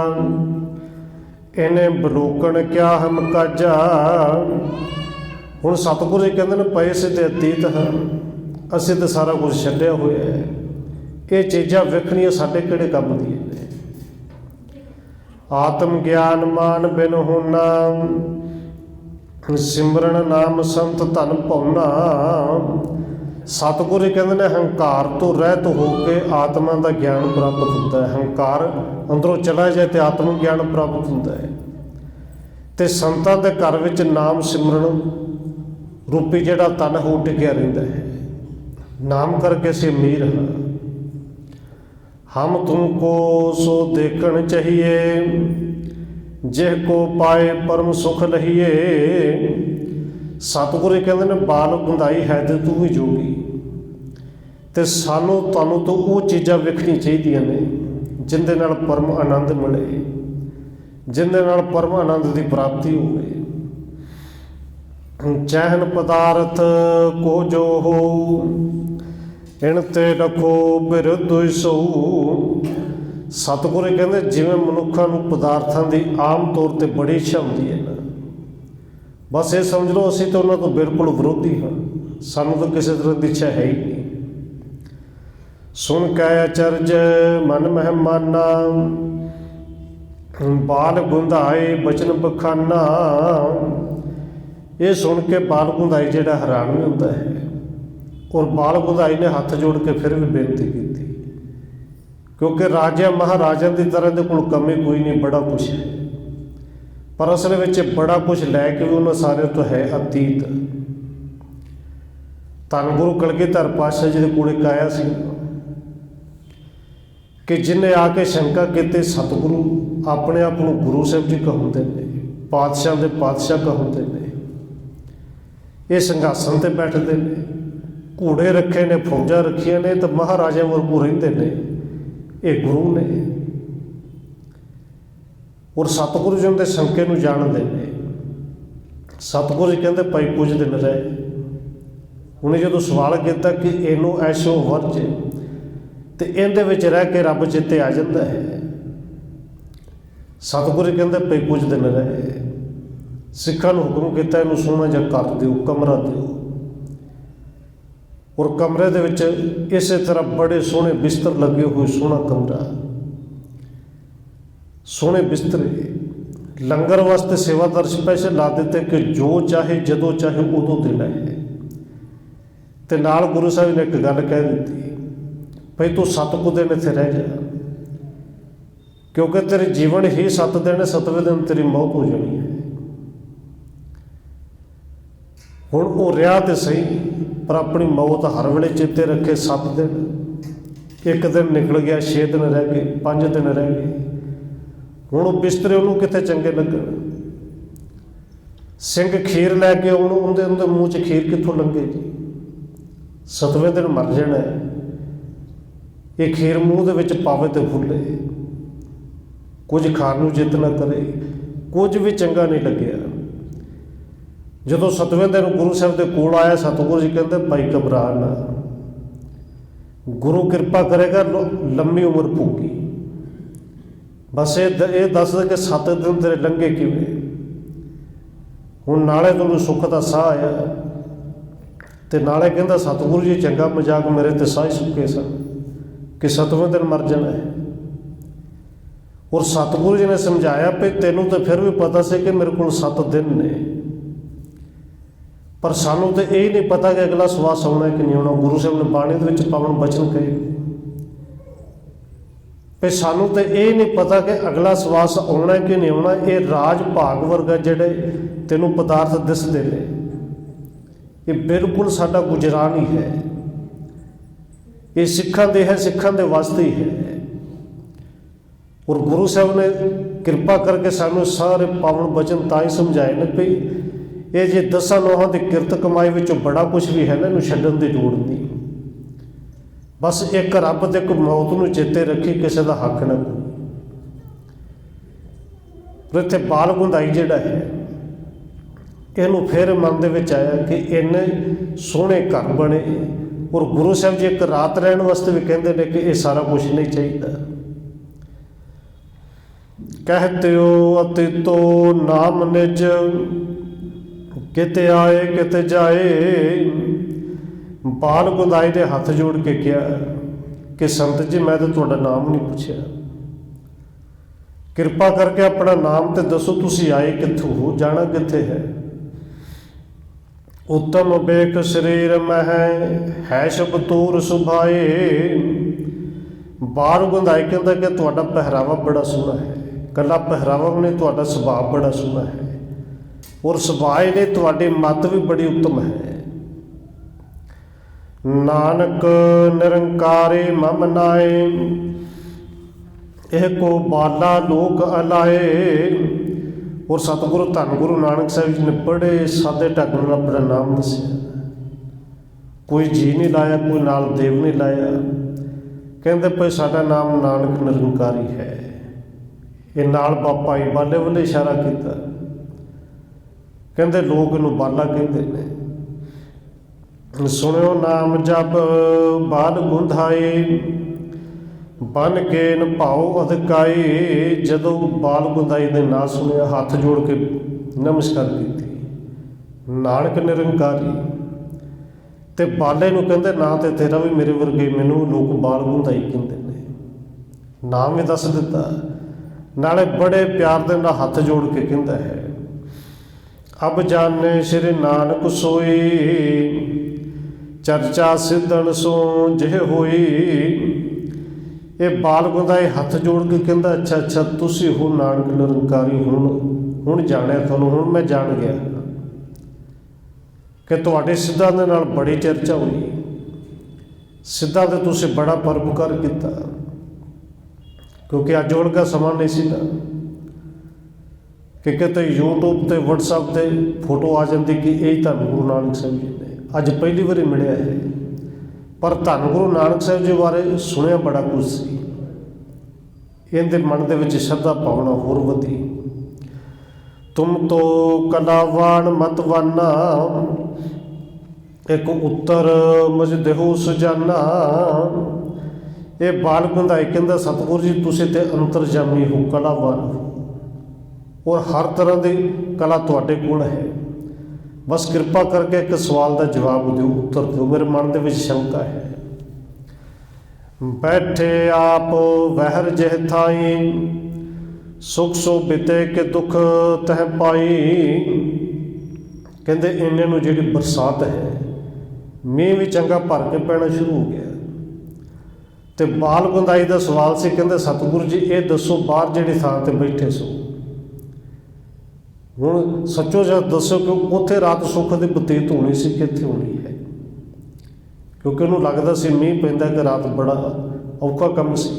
इन्हें बलोकण क्या हम काजा। हुण सतगुरु जी कहते हैं पए से अतीत हैं, असीं तो सारा कुछ छड्डिया होया है, ये चीज़ां वेखणियां साडे किहड़े काम दी ने। आत्म ज्ञान मान बिन होना, सिमरन नाम संत धन पाउना। सतगुरु कहते हैं हंकार तो रहत होके आत्मा का ज्ञान प्राप्त होता है। हंकार अंदरों चला जाए तो आत्म ज्ञान प्राप्त होता है। तो संतां दे घर विच नाम सिमरन रूपी जिहड़ा तन हो टिकिया रहिंदा है। नाम करके असीं अमीर हाँ। हम तुमको सो देखण चाहिए, जिह को पाए परम सुख लहिए। सतगुरु कहते हैं बाल गुंदाई है तो तू भी जोगी, तो सानू तुहानू तो वो चीज़ां वेखणी चाहीदियां ने जिंदे नाल परम आनंद मिले, जिंदे नाल परम आनंद की प्राप्ति होवे। चैहन पदार्थ को जो हो, इन ते रखो बिरध सो। सतगुरु कहते जिवें मनुखों को पदार्थों की आम तौर पर बड़ी इच्छा होती है ना, बस ये समझ लो असीं तो उन्होंने तो बिल्कुल विरोधी हाँ, सानू तो किसी तरह की इच्छा है ही नहीं। सुन कै अचरज मन मेहमाना, बाल गुंधाए बचन बखाना। ये सुन के बाल गुंधाई जिहड़ा हैरान भी होता है, और बाल गुंधाई ने हाथ जोड़ के फिर भी बेनती की, क्योंकि राजा महाराजा की तरह दे कोल कमी कोई नहीं, बड़ा कुछ है, पर असल में बड़ा कुछ लैके भी उन्होंने सारे तो है अतीत। धन गुरु कलगीधर पातशाह जी के कोल एक आया सी कि जिन्हें आके शंका की सतगुरु अपने आप को गुरु साहब जी कहते हैं, पातशाह के पातशाह कहते हैं, ये संघासन पर बैठते हैं, घोड़े रखे ने, फौजा रखिया ने, तो महाराजा वांगू रहिंदे ने, ये गुरु ने। और सतगुरु जी उनके शंके नूं जानदे ने ਸਤਿਗੁਰੂ ਜੀ ਕਹਿੰਦੇ ਭਾਈ ਕੁਝ ਦਿਨ ਰਹੇ। ਉਹਨੇ ਜਦੋਂ ਸਵਾਲ ਕੀਤਾ ਕਿ ਇਹਨੂੰ ਐਸ਼ੋ ਵਰਜ, ਤੇ ਇਹਦੇ ਵਿੱਚ ਰਹਿ ਕੇ ਰੱਬ ਚਿੱਤੇ ਆ ਜਾਂਦਾ ਹੈ। ਸਤਿਗੁਰੂ ਜੀ ਕਹਿੰਦੇ ਭਾਈ ਕੁਝ ਦਿਨ ਰਹੇ। ਸਿੱਖਾਂ ਨੂੰ ਹੁਕਮ ਕੀਤਾ ਇਹਨੂੰ ਸੋਹਣਾ ਜਿਹਾ ਘਰ ਦਿਓ, ਕਮਰਾ ਦਿਓ। ਔਰ ਕਮਰੇ ਦੇ ਵਿੱਚ ਇਸੇ ਤਰ੍ਹਾਂ ਬੜੇ ਸੋਹਣੇ ਬਿਸਤਰ ਲੱਗੇ ਹੋਏ, ਸੋਹਣਾ ਕਮਰਾ, ਸੋਹਣੇ ਬਿਸਤਰੇ। ਲੰਗਰ ਵਾਸਤੇ ਸੇਵਾਦਾਰ ਸਪੈਸ਼ਲ ਲਾ ਦਿੱਤੇ ਕਿ ਜੋ ਚਾਹੇ ਜਦੋਂ ਚਾਹੇ ਉਦੋਂ ਦੇਣਾ ਹੈ। ਤੇ ਨਾਲ ਗੁਰੂ ਸਾਹਿਬ ਨੇ ਇੱਕ ਗੱਲ ਕਹਿ ਦਿੱਤੀ, ਭਈ ਤੂੰ 7 ਕੁ ਦਿਨ ਇੱਥੇ ਰਹਿ ਜਾ, ਕਿਉਂਕਿ ਤੇਰੇ ਜੀਵਨ ਹੀ 7 ਦਿਨ, 7ਵੇਂ ਦਿਨ ਤੇਰੀ ਮੌਤ ਹੋ ਜਾਣੀ ਹੈ। ਹੁਣ ਉਹ ਰਿਹਾ ਤੇ ਸਹੀ, ਪਰ ਆਪਣੀ ਮੌਤ ਹਰ ਵੇਲੇ ਚੇਤੇ ਰੱਖੇ। 7 ਦਿਨ, ਇੱਕ ਦਿਨ ਨਿਕਲ ਗਿਆ, 6 ਦਿਨ ਰਹਿ ਗਏ, 5 ਦਿਨ ਰਹਿ ਗਏ। ਹੁਣ ਉਹ ਬਿਸਤਰੇ ਉਹਨੂੰ ਕਿੱਥੇ ਚੰਗੇ ਲੱਗਣ। ਸਿੰਘ ਖੀਰ ਲੈ ਕੇ ਉਹਨੂੰ, ਉਹਦੇ ਮੂੰਹ 'ਚ ਖੀਰ ਕਿੱਥੋਂ ਲੰਘੇ ਜੀ। 7ਵੇਂ ਦਿਨ ਮਰ ਜਾਣਾ। ਇਹ ਖੀਰ ਮੂੰਹ ਦੇ ਵਿੱਚ ਪਾਵੇ ਤੇ ਫੁੱਲੇ, ਕੁਝ ਖਾਣ ਨੂੰ ਜਿੱਤ ਨਾ ਕਰੇ, ਕੁਝ ਵੀ ਚੰਗਾ ਨਹੀਂ ਲੱਗਿਆ। ਜਦੋਂ 7ਵੇਂ ਦਿਨ ਗੁਰੂ ਸਾਹਿਬ ਦੇ ਕੋਲ ਆਇਆ, ਸਤਿਗੁਰੂ ਜੀ ਕਹਿੰਦੇ ਭਾਈ ਘਬਰਾ ਨਾ, ਗੁਰੂ ਕਿਰਪਾ ਕਰੇਗਾ, ਲੰਮੀ ਉਮਰ ਭੋਗੀ। ਬਸ ਇਹ ਦੱਸ ਦੇ ਕਿ 7 ਦਿਨ ਤੇਰੇ ਲੰਘੇ ਕਿਵੇਂ। ਹੁਣ ਨਾਲੇ ਤੁਹਾਨੂੰ ਸੁੱਖ ਦਾ ਸਾਹ ਆਇਆ, ਤੇ ਨਾਲੇ ਕਹਿੰਦਾ ਸਤਿਗੁਰੂ ਜੀ ਚੰਗਾ ਮਜ਼ਾਕ, ਮੇਰੇ ਤੇ ਸਾਹ ਹੀ ਸੁੱਕੇ ਸਨ ਕਿ 7ਵੇਂ ਦਿਨ ਮਰ ਜਾਣਾ ਹੈ। ਔਰ ਸਤਿਗੁਰੂ ਜੀ ਨੇ ਸਮਝਾਇਆ ਵੀ ਤੈਨੂੰ ਤਾਂ ਫਿਰ ਵੀ ਪਤਾ ਸੀ ਕਿ ਮੇਰੇ ਕੋਲ 7 ਦਿਨ ਨੇ, ਪਰ ਸਾਨੂੰ ਤਾਂ ਇਹ ਨਹੀਂ ਪਤਾ ਕਿ ਅਗਲਾ ਸਵਾਸ ਆਉਣਾ ਕਿ ਨਹੀਂ ਆਉਣਾ। ਗੁਰੂ ਸਾਹਿਬ ਨੇ ਬਾਣੀ ਦੇ ਵਿੱਚ ਪਾਵਨ ਬਚਨ ਕਹੇ ਵੀ ਸਾਨੂੰ ਤਾਂ ਇਹ ਨਹੀਂ ਪਤਾ ਕਿ ਅਗਲਾ ਸਵਾਸ ਆਉਣਾ ਕਿ ਨਹੀਂ ਆਉਣਾ। ਇਹ ਰਾਜ ਭਾਗ ਵਰਗਾ ਜਿਹੜੇ ਤੈਨੂੰ ਪਦਾਰਥ ਦਿਸਦੇ ਨੇ, ਇਹ ਬਿਲਕੁਲ ਸਾਡਾ ਗੁਜ਼ਰਾਨ ਹੀ ਹੈ। ਇਹ ਸਿੱਖਾਂ ਦੇ ਹੈ, ਸਿੱਖਾਂ ਦੇ ਵਾਸਤੇ ਹੀ ਹੈ। ਔਰ ਗੁਰੂ ਸਾਹਿਬ ਨੇ ਕਿਰਪਾ ਕਰਕੇ ਸਾਨੂੰ ਸਾਰੇ ਪਾਵਨ ਬਚਨ ਤਾਂ ਹੀ ਸਮਝਾਏ ਨੇ ਵੀ ਇਹ ਜੇ 10 ਨੋਹਾਂ ਦੀ ਕਿਰਤ ਕਮਾਈ ਵਿੱਚੋਂ ਬੜਾ ਕੁਝ ਵੀ ਹੈ ਨਾ, ਇਹਨੂੰ ਛੱਡਣ ਦੀ ਲੋੜ ਨਹੀਂ। ਬਸ ਇੱਕ ਰੱਬ ਤੇ ਇੱਕ ਮੌਤ ਨੂੰ ਚੇਤੇ ਰੱਖੀ, ਕਿਸੇ ਦਾ ਹੱਕ ਨਾ ਕੋਈ। ਪਰ ਇੱਥੇ ਬਾਲ ਗੁੰਦਾਈ ਜਿਹੜਾ ਹੈ, ਇਹਨੂੰ ਫਿਰ ਮਨ ਦੇ ਵਿੱਚ ਆਇਆ ਕਿ ਇੰਨੇ ਸੋਹਣੇ ਘਰ ਬਣੇ, ਔਰ ਗੁਰੂ ਸਾਹਿਬ ਜੀ ਇੱਕ ਰਾਤ ਰਹਿਣ ਵਾਸਤੇ ਵੀ ਕਹਿੰਦੇ ਨੇ ਕਿ ਇਹ ਸਾਰਾ ਕੁਝ ਨਹੀਂ ਚਾਹੀਦਾ। ਕਹਿਤਿਓ ਅਤਿਤੋ ਨਾਮ ਨਿਜ, ਕਿਤੇ ਆਏ ਕਿਤੇ ਜਾਏ। ਬਾਲ ਗੁੰਦਾਈ ਦੇ ਹੱਥ ਜੋੜ ਕੇ ਕਿਹਾ ਕਿ ਸੰਤ ਜੀ ਮੈਂ ਤਾਂ ਤੁਹਾਡਾ ਨਾਮ ਨਹੀਂ ਪੁੱਛਿਆ, ਕਿਰਪਾ ਕਰਕੇ ਆਪਣਾ ਨਾਮ ਤੇ ਦੱਸੋ, ਤੁਸੀਂ ਆਏ ਕਿੱਥੋਂ ਹੋ, ਜਾਣਾ ਕਿੱਥੇ ਹੈ। ਉੱਤਮ ਬੇਕ ਸਰੀਰ ਮਹਿ, ਹੈ ਸ਼ਬ ਤੂਰ ਸੁਭਾਏ। ਬਾਲ ਗੁੰਦਾਈ ਕਹਿੰਦਾ ਕਿ ਤੁਹਾਡਾ ਪਹਿਰਾਵਾ ਬੜਾ ਸੋਹਣਾ ਹੈ, ਇਕੱਲਾ ਪਹਿਰਾਵਾ ਵੀ ਨਹੀਂ, ਤੁਹਾਡਾ ਸੁਭਾਅ ਬੜਾ ਸੋਹਣਾ ਹੈ, ਔਰ ਸੁਭਾਅ ਨੇ ਤੁਹਾਡੀ ਮੱਤ ਵੀ ਬੜੀ ਉੱਤਮ ਹੈ। ਨਾਨਕ ਨਿਰੰਕਾਰੇ ਮਮ ਨਾਏ, ਇਹ ਕੋ ਬਾਲਾ ਲੋਕ ਅਲਾਏ। ਔਰ ਸਤਿਗੁਰੂ ਧੰਨ ਗੁਰੂ ਨਾਨਕ ਸਾਹਿਬ ਜੀ ਨੇ ਬੜੇ ਸਾਦੇ ਢੰਗ ਨਾਲ ਆਪਣਾ ਨਾਮ ਦੱਸਿਆ। ਕੋਈ ਜੀ ਨਹੀਂ ਲਾਇਆ, ਕੋਈ ਨਾਲ ਦੇਵ ਨਹੀਂ ਲਾਇਆ। ਕਹਿੰਦੇ ਭਾਈ ਸਾਡਾ ਨਾਮ ਨਾਨਕ ਨਿਰੰਕਾਰੀ ਹੈ। ਇਹ ਨਾਲ ਬਾਪਾ ਜੀ ਬਾਲੇ ਵੱਲ ਇਸ਼ਾਰਾ ਕੀਤਾ। ਕਹਿੰਦੇ ਲੋਕ ਇਹਨੂੰ ਬਾਲਾ ਕਹਿੰਦੇ ਨੇ। ਸੁਣਿਓ ਨਾਮ ਜਪ ਬਾਲ ਗੁੰਧਾਏ, ਬਨ ਕੇ ਨਿਭਾਓ ਅਧਿਕਾਈ। ਜਦੋਂ ਬਾਲ ਗੁੰਦਾਈ ਦੇ ਨਾਂ ਸੁਣਿਆ, ਹੱਥ ਜੋੜ ਕੇ ਨਮਸਕਾਰ ਕੀਤੀ। ਨਾਨਕ ਨਿਰੰਕਾਰੀ ਤੇ ਬਾਲੇ ਨੂੰ ਕਹਿੰਦੇ ਨਾ ਤੇ ਤੇਰਾ ਵੀ ਮੇਰੇ ਵਰਗੇ, ਮੈਨੂੰ ਲੋਕ ਬਾਲ ਗੁੰਦਾਈ ਕਹਿੰਦੇ ਨੇ। ਨਾਮ ਵੀ ਦੱਸ ਦਿੱਤਾ, ਨਾਲੇ ਬੜੇ ਪਿਆਰ ਦੇ ਨਾਲ ਹੱਥ ਜੋੜ ਕੇ ਕਹਿੰਦਾ ਹੈ ਅਬ ਜਾਣੇ ਸ਼੍ਰੀ ਨਾਨਕ ਸੋਈ, ਚਰਚਾ ਸਿੱਧਣ ਸੋ ਜਿਹ ਹੋਈ। ਇਹ ਬਾਲ ਗੁੰਦਾਈ ਹੱਥ ਜੋੜ ਕੇ ਕਹਿੰਦਾ ਅੱਛਾ ਅੱਛਾ ਤੁਸੀਂ ਹੋ ਨਾਨਕ ਨਿਰੰਕਾਰੀ, ਹੁਣ ਜਾਣਿਆ ਤੁਹਾਨੂੰ, ਹੁਣ ਮੈਂ ਜਾਣ ਗਿਆ ਕਿ ਤੁਹਾਡੇ ਸਿੱਧਾਂ ਦੇ ਨਾਲ ਬੜੀ ਚਰਚਾ ਹੋਈ। ਸਿੱਧਾਂ ਤੇ ਤੁਸੀਂ ਬੜਾ ਪਰਉਪਕਾਰ ਕੀਤਾ, ਕਿਉਂਕਿ ਅੱਜ ਵਰਗਾ ਸਮਾਂ ਨਹੀਂ ਸੀ ਨਾ ਕਿ ਕਿਤੇ YouTube ਤੇ WhatsApp ਤੇ ਫੋਟੋ ਆ ਜਾਂਦੀ ਕਿ ਇਹ ਧੰਨ ਗੁਰੂ ਨਾਨਕ ਸਾਹਿਬ ਜੀ ਨੇ। ਅੱਜ ਪਹਿਲੀ ਵਾਰੀ ਮਿਲਿਆ ਹੈ, ਪਰ ਧੰਨ ਗੁਰੂ ਨਾਨਕ ਸਾਹਿਬ ਜੀ ਬਾਰੇ ਸੁਣਿਆ ਬੜਾ ਕੁਝ ਸੀ। ਇਹਦੇ ਮਨ ਦੇ ਵਿੱਚ ਸ਼ਰਧਾ ਭਾਵਨਾ ਹੋਰ ਵਧੀ। तुम तो कलावान मतवाना, एक उत्तर मज देहो सुजाना। ये बाल गंधाई कहता सतगुरु जी तुसीं ते अंतरजामी हो, कलावान हो, और हर तरह की कला तुहाडे कोल है। बस कृपा करके एक सवाल का जवाब दो, उत्तर दो, मेरे मन के शंका है। बैठे आप वहर जह थाई, सुख सो बिते के दुख तह पाई। कहते इन्ने नूं जिहड़ी बरसात है, मीह भी चंगा भर के पैना शुरू हो गया। तो बाल गंधाई का सवाल से कहते सतगुरु जी ये दसो बाहर जिहड़ी थां ते बैठे सो, हुण सच्चो जब दसो कि उत्थे रात सुख की बतीत होनी सी कि इत्थे होनी है, क्योंकि उन्होंने लगता सी मीह पैंदा कि रात बड़ा औखा कम सी।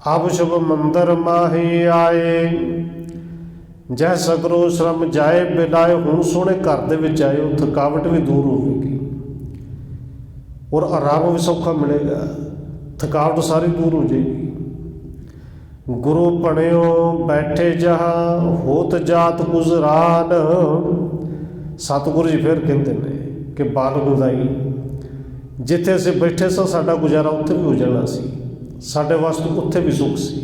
अब शुभ मंदिर माही आए, जै सगरों श्रम जाए बिलाए। हुण सोहणे घर दे विच आए, थकावट भी दूर होगी और आराम भी सौखा मिलेगा, थकावट सारी दूर हो जाएगी। गुरु पढ़ियो बैठे जहाँ, होत जात गुजरान। सतगुरु जी फिर कहते हैं कि बाल गंधाई जिथे असीं बैठे सां साडा गुजारा उत्थे भी हो जाना सी, साडे वास्ते उत्थे भी सुख सी,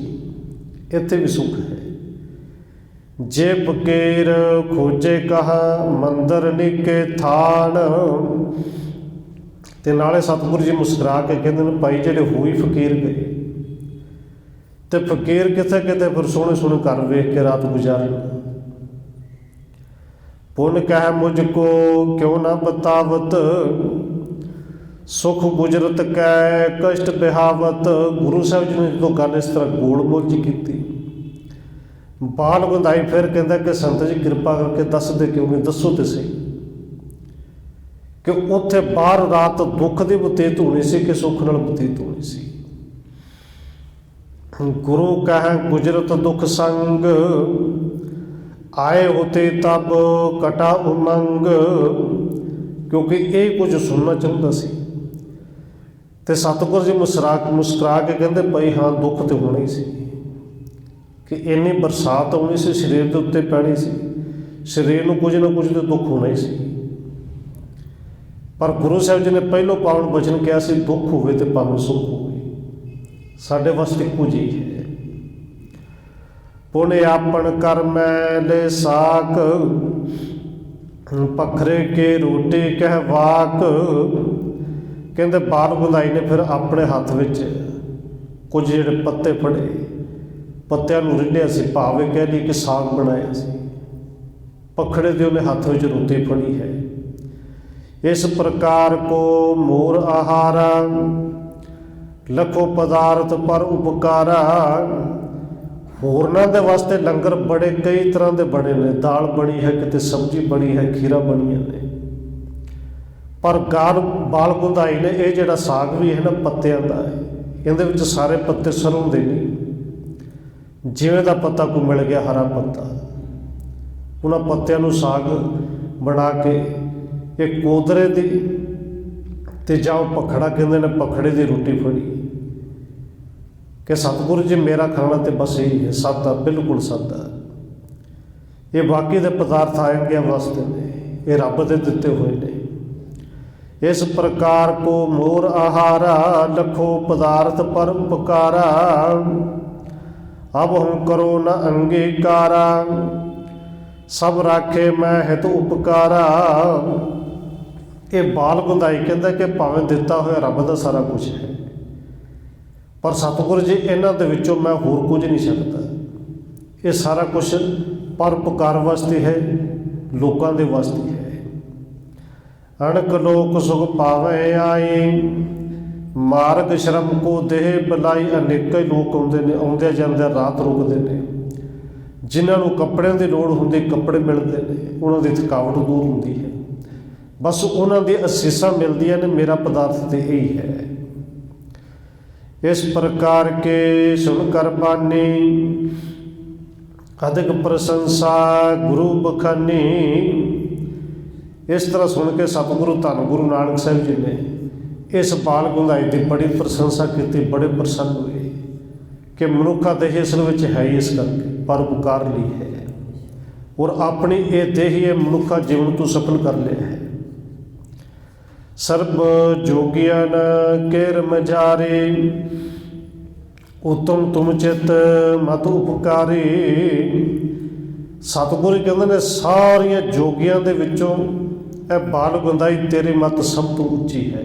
इत्थे भी सुख है। जे फकीर खोजे कहा मंदिर निके थान। ते नाले सतगुरु जी मुस्कुरा के कहते हैं भाई जेडे होई फकीर गए, तो फकीर किथे किते फिर सोहने सोहने घर वेख के रात गुजारना। पुन कह मुझको क्यों ना बतावत, सुख गुजरत कै कष्ट बिहावत। गुरु साहब जी ने जो गल इस तरह गोल मोल जी की, बाल गंधाई फिर कहता कि संत जी कृपा करके दस दे क्यों नहीं, दसो तो सही कि उत्थे बाहर रात दुख की बतीत होनी सी कि सुख नाल बतीत होनी सी। गुरु कह गुजरत दुख संग, आए होते तब कटा उमंग। क्योंकि ये कुछ सुनना चाहता सी, तो सतगुरु जी मुस्कुरा के कहते भाई हाँ दुख तो होना ही सी कि इन्नी बरसात आनी सी, शरीर के उत्ते पैनी सी, शरीर में कुछ ना कुछ तो दुख होना ही सी। पर गुरु साहब जी ने पहलों पावन बचन किया सी, दुख होवे तो भावें सुख होवे, साढ़े वास्ते इक्को जी है। पुण्य आपन कर मैले साक, पखरे के रोटी कह वाक। कहते बाल गंधाई ने फिर अपने हाथ विच कुछ जिहड़े पत्ते फड़े, पत्तियां नूं रिढ़िया सी, भावे कह ली कि साग बनाया सी, पखड़े दे उन्हें हाथ विच रोटी फड़ी है। इस प्रकार को मोर आहारा, लखो पदार्थ पर उपकारा। होरना दे वास्ते लंगर बड़े कई तरह के बने ने, दाल बनी है, किते सब्जी बनी है, खीरा बनिया ने। पर बाल गंधाई ने ये जिहड़ा साग भी है ना पत्तियां दा है, इहदे विच सारे पत्ते सरों दे नहीं, जिवें दा पत्ता को मिल गया हरा पत्ता, उन्हां पत्तियां नूं साग बना के एक कोदरे दी ते जाओ पखड़ा कहते ने, पखड़े की रोटी फड़ी कि सतगुरु जी मेरा खाना तो बस यही है, सादा, बिल्कुल सादा। ये बाकी के पदार्थ आए गए वास्ते ने, ये रब दे दिते हुए ने। इस प्रकार को मोर आहारा, लखो पदार्थ पर उपकारा। अब हम करो न अंगीकारा, सब राखे मैं हित उपकारा। ये बाल गंधाई कहता कि भावें दिता होया रब का सारा कुछ है, पर सतगुरु जी इन्हां दे विचों मैं होर कुछ नहीं सकता। ये सारा कुछ परोपकार वास्ते है, लोगों के वास्ते है। अणक लोक सुख पावे आई, मार्ग श्रम को देह बलाई। अनेक ही लोग आउंदे ने, आउंदे जांदे रात रुकते हैं, जिन्होंने कपड़े की लोड़ होंदी कपड़े मिलते हैं, उन्होंने थकावट दूर होती है, बस उन्होंने असीसां मिलदियां ने। मेरा पदार्थ तो यही है। इस प्रकार के सुन कर बानी, अधिक प्रशंसा गुरु बखानी। इस तरह सुन के सतगुरु धन गुरु नानक साहब जी ने इस बाल गंधाई की बड़ी प्रशंसा की, बड़े प्रसन्न हुए कि मनुखा देह असल में है ही इस करके परोपकार ली है। और अपनी ये देह ये मनुखा जीवन तू सफल कर लिया है। सर्ब जोगियन केर मजारे उत्तम तुम चित मत उपकारी। सतगुरु कहते ने सारिया जोगियां दे विचों ए बाल गंदाई तेरी मत सब तो उच्ची है,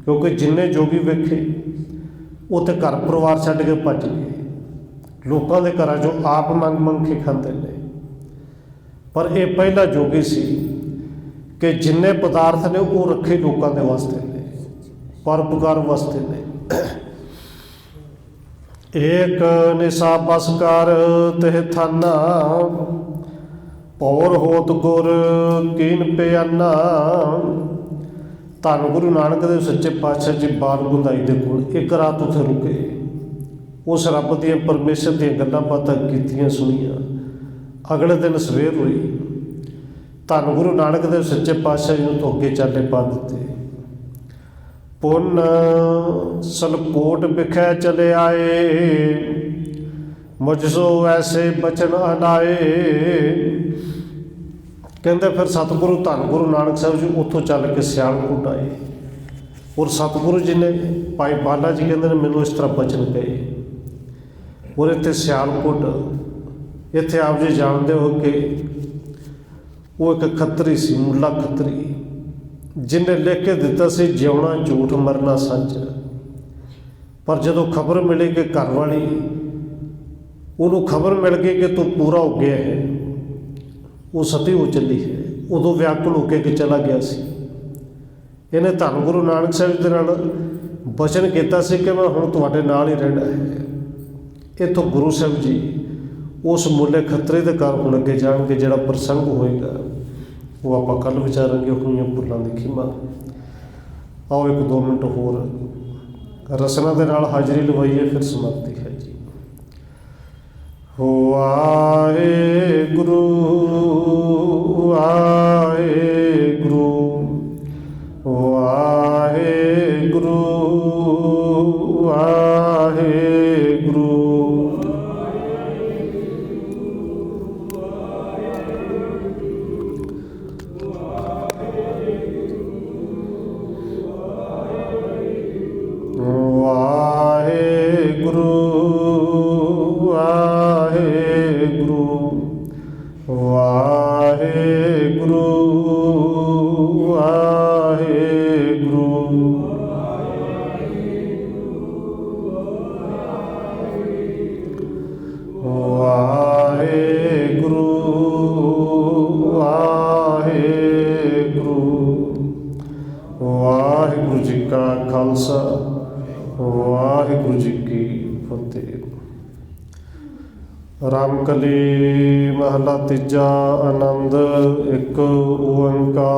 क्योंकि जिन्ने जोगी वेखे वो तो घर परिवार छड्ड के भज गए, लोगों के घर चों आप मंग मंग के खाते ने। पर यह पहला जोगी सी कि जिन्ने पदार्थ ने वो रखे लोगों के वास्ते ने, परोपकार वास्ते ने। एक निशा बस कर तेह थाना, पौर होत गुर कीन पियाना। धन गुरु नानक देव सच्चे पातशाह जी बाल गुंदाई दे कोल एक रात उत्थे रुके, उस रब दी परमेश्वर दी गल्लां बातां कीतियां सुनियां। अगले दिन सवेर हुई, धन गुरु नानक देव सच्चे पातशाह जी नूं तो अगे चाले पा दिते। पुन सलकोट बिखै चले आए, मुझसो ऐसे बचन अनाए। कहते फिर सतगुरु धन गुरु नानक साहब जी उत्थों चल के सियालकोट आए, और सतगुरु जी ने भाई बाला जी कहते हैं मैनू इस तरह बचन कहे। और इत्थे सियालकोट इत्थे आप जी जानते हो कि वो एक खत्तरी सी, मुला खत्तरी, जिन्हें लिख के दिता सी जिउना झूठ मरना सच। पर जदों खबर मिली कि घर वाली उन्होंने खबर मिल गई कि तू पूरा हो गया है, वो सती हो चली है, उदों व्याकुल होके कि चला गया सी। इन्हें धन गुरु नानक साहब जी दे नाल बचन किया सी कि मैं हुण तुहाडे नाल ही रहना है। इत्थों गुरु साहब जी उस मुले खतरे के घर हुण अगे जाणगे, जिहड़ा प्रसंग होएगा वो आप कल विचारांगे। हुई भुलां दी खिमा। आओ 1-2 मिनट होर रसना दे नाल हाजरी लवाइए, फिर समाप्ति है जी। हो आए गुरु आए गुरु, हो आए गुरु आए गुरु। वाहेगुरु वाहेगुरु वाहेगुरु वाहेगुरु। वाहेगुरु वाहेगुरु। वाहिगुरु जी का खालसा, वाहिगुरु जी की फतेह। रामकली महला तीजा। आनंद एक ओंकार।